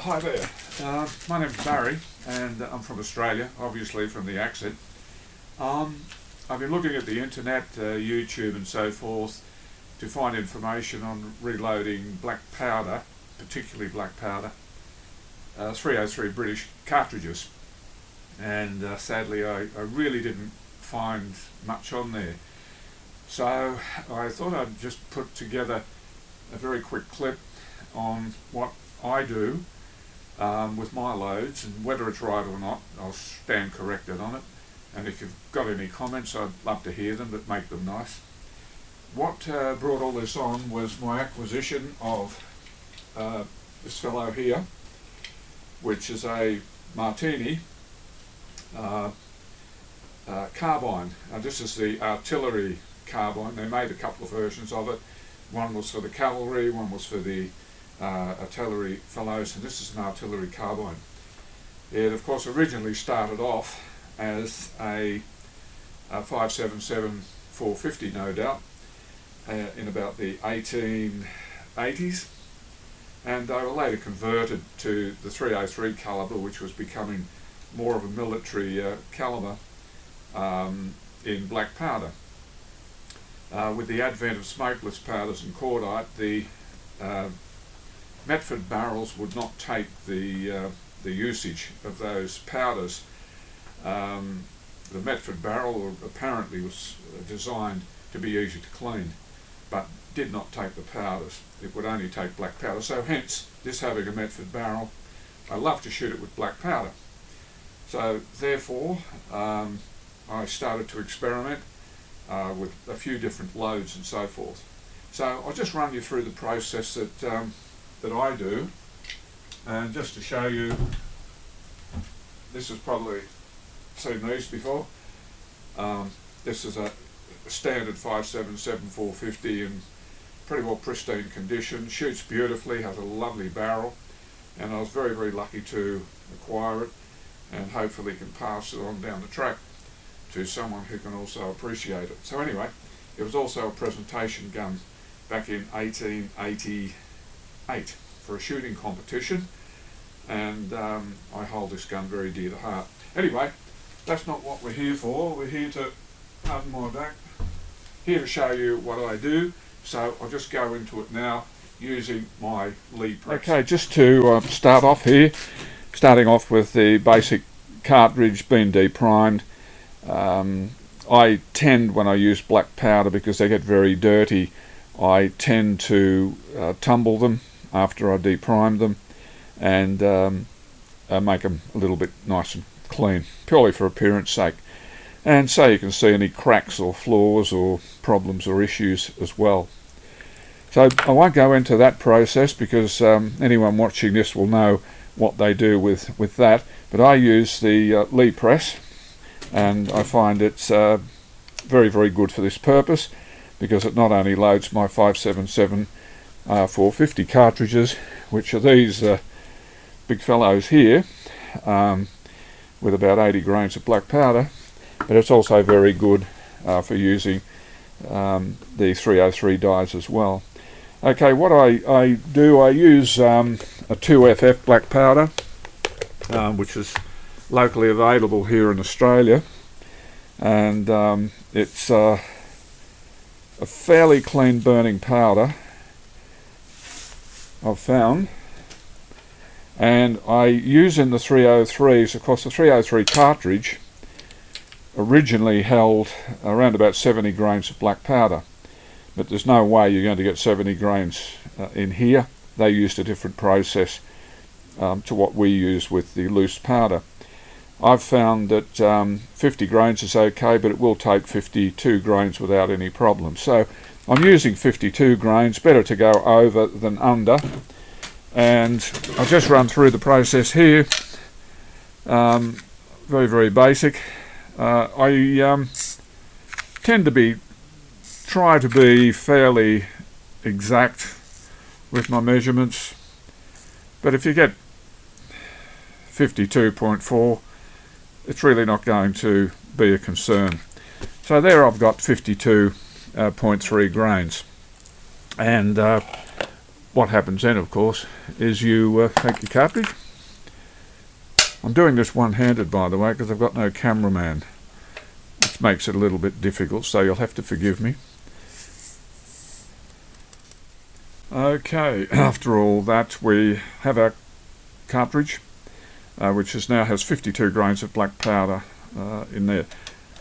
Hi there, my name's Barry and I'm from Australia, obviously from the accent. I've been looking at the internet, YouTube and so forth to find information on reloading black powder, particularly black powder, 303 British cartridges, and sadly I really didn't find much on there. So I thought I'd just put together a very quick clip on what I do with my loads, and whether it's right or not, I'll stand corrected on it. And if you've got any comments, I'd love to hear them, but make them nice. What brought all this on was my acquisition of this fellow here, which is a Martini carbine. Now this is the artillery carbine. They made a couple of versions of it. One was for the cavalry, one was for the artillery fellows, and this is an artillery carbine. It of course originally started off as a 5.77 450, no doubt, in about the 1880s, and they were later converted to the 303 caliber, which was becoming more of a military caliber in black powder. With the advent of smokeless powders and cordite, the Metford barrels would not take the usage of those powders. The Metford barrel apparently was designed to be easy to clean, but did not take the powders. It would only take black powder. So hence, this having a Metford barrel, I love to shoot it with black powder. So therefore, I started to experiment with a few different loads and so forth. So I'll just run you through the process that I do, and just to show you, this has probably seen these before. This is a standard 5.77 450 in pretty well pristine condition, shoots beautifully, has a lovely barrel, and I was very, very lucky to acquire it, and hopefully can pass it on down the track to someone who can also appreciate it. So anyway, it was also a presentation gun back in 1888 for a shooting competition, and I hold this gun very dear to heart. Anyway, that's not what we're here for. We're here to, pardon my back, here to show you what I do. So I'll just go into it now using my Lee press. Okay, just to start off here, starting off with the basic cartridge being deprimed. I tend, when I use black powder, because they get very dirty, I tend to tumble them after I deprime them, and make them a little bit nice and clean, purely for appearance sake, and so you can see any cracks or flaws or problems or issues as well. So I won't go into that process, because anyone watching this will know what they do with that, but I use the Lee press, and I find it's very, very good for this purpose, because it not only loads my 5.77 450 cartridges, which are these big fellows here, with about 80 grains of black powder, but it's also very good for using the 303 dyes as well. Okay, what I do, I use a 2FF black powder, which is locally available here in Australia, and it's a fairly clean burning powder, I've found, and I use in the 303s. Of course, the 303 cartridge originally held around about 70 grains of black powder, but there's no way you're going to get 70 grains in here. They used a different process to what we use with the loose powder. I've found that 50 grains is okay, but it will take 52 grains without any problem. So I'm using 52 grains, better to go over than under, and I'll just run through the process here. Very, very basic. I tend to try to be fairly exact with my measurements, but if you get 52.4, it's really not going to be a concern. So there I've got 52.3 grains, and what happens then, of course, is you take your cartridge. I'm doing this one-handed, by the way, because I've got no cameraman, which makes it a little bit difficult, so you'll have to forgive me. Okay, after all that, we have our cartridge, which now has 52 grains of black powder in there.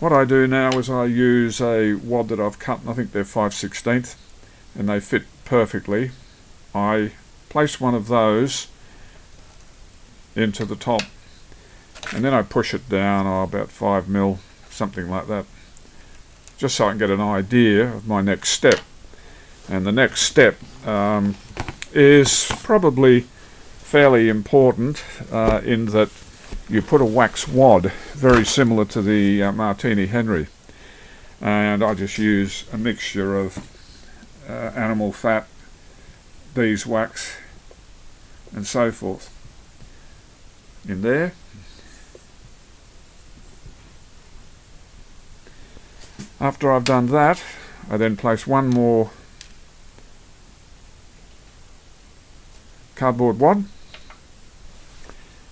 What I do now is I use a wad that I've cut, and I think they're 5/16, and they fit perfectly. I place one of those into the top, and then I push it down about 5 mil, something like that, just so I can get an idea of my next step. And the next step is probably fairly important in that you put a wax wad, very similar to the Martini Henry, and I just use a mixture of animal fat, beeswax and so forth in there. After I've done that, I then place one more cardboard wad,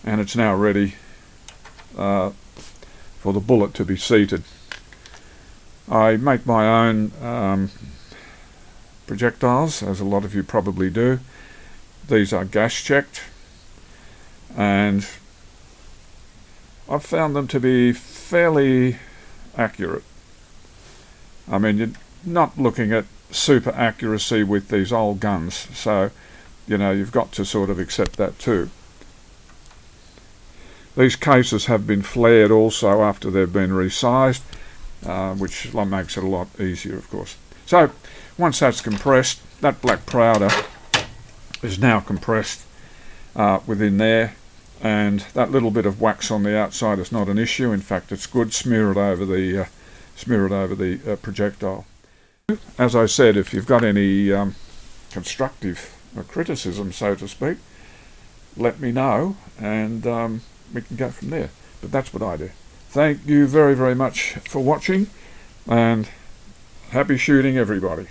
and it's now ready for the bullet to be seated. I make my own projectiles, as a lot of you probably do. These are gas checked, and I've found them to be fairly accurate. I mean, you're not looking at super accuracy with these old guns, so you know, you've got to sort of accept that too. These cases have been flared also after they've been resized, which makes it a lot easier, of course. So once that's compressed, that black powder is now compressed within there, and that little bit of wax on the outside is not an issue. In fact, it's good. Smear it over the projectile. As I said, if you've got any constructive criticism, so to speak, let me know, and we can go from there. But that's what I do. Thank you very, very much for watching, and happy shooting, everybody.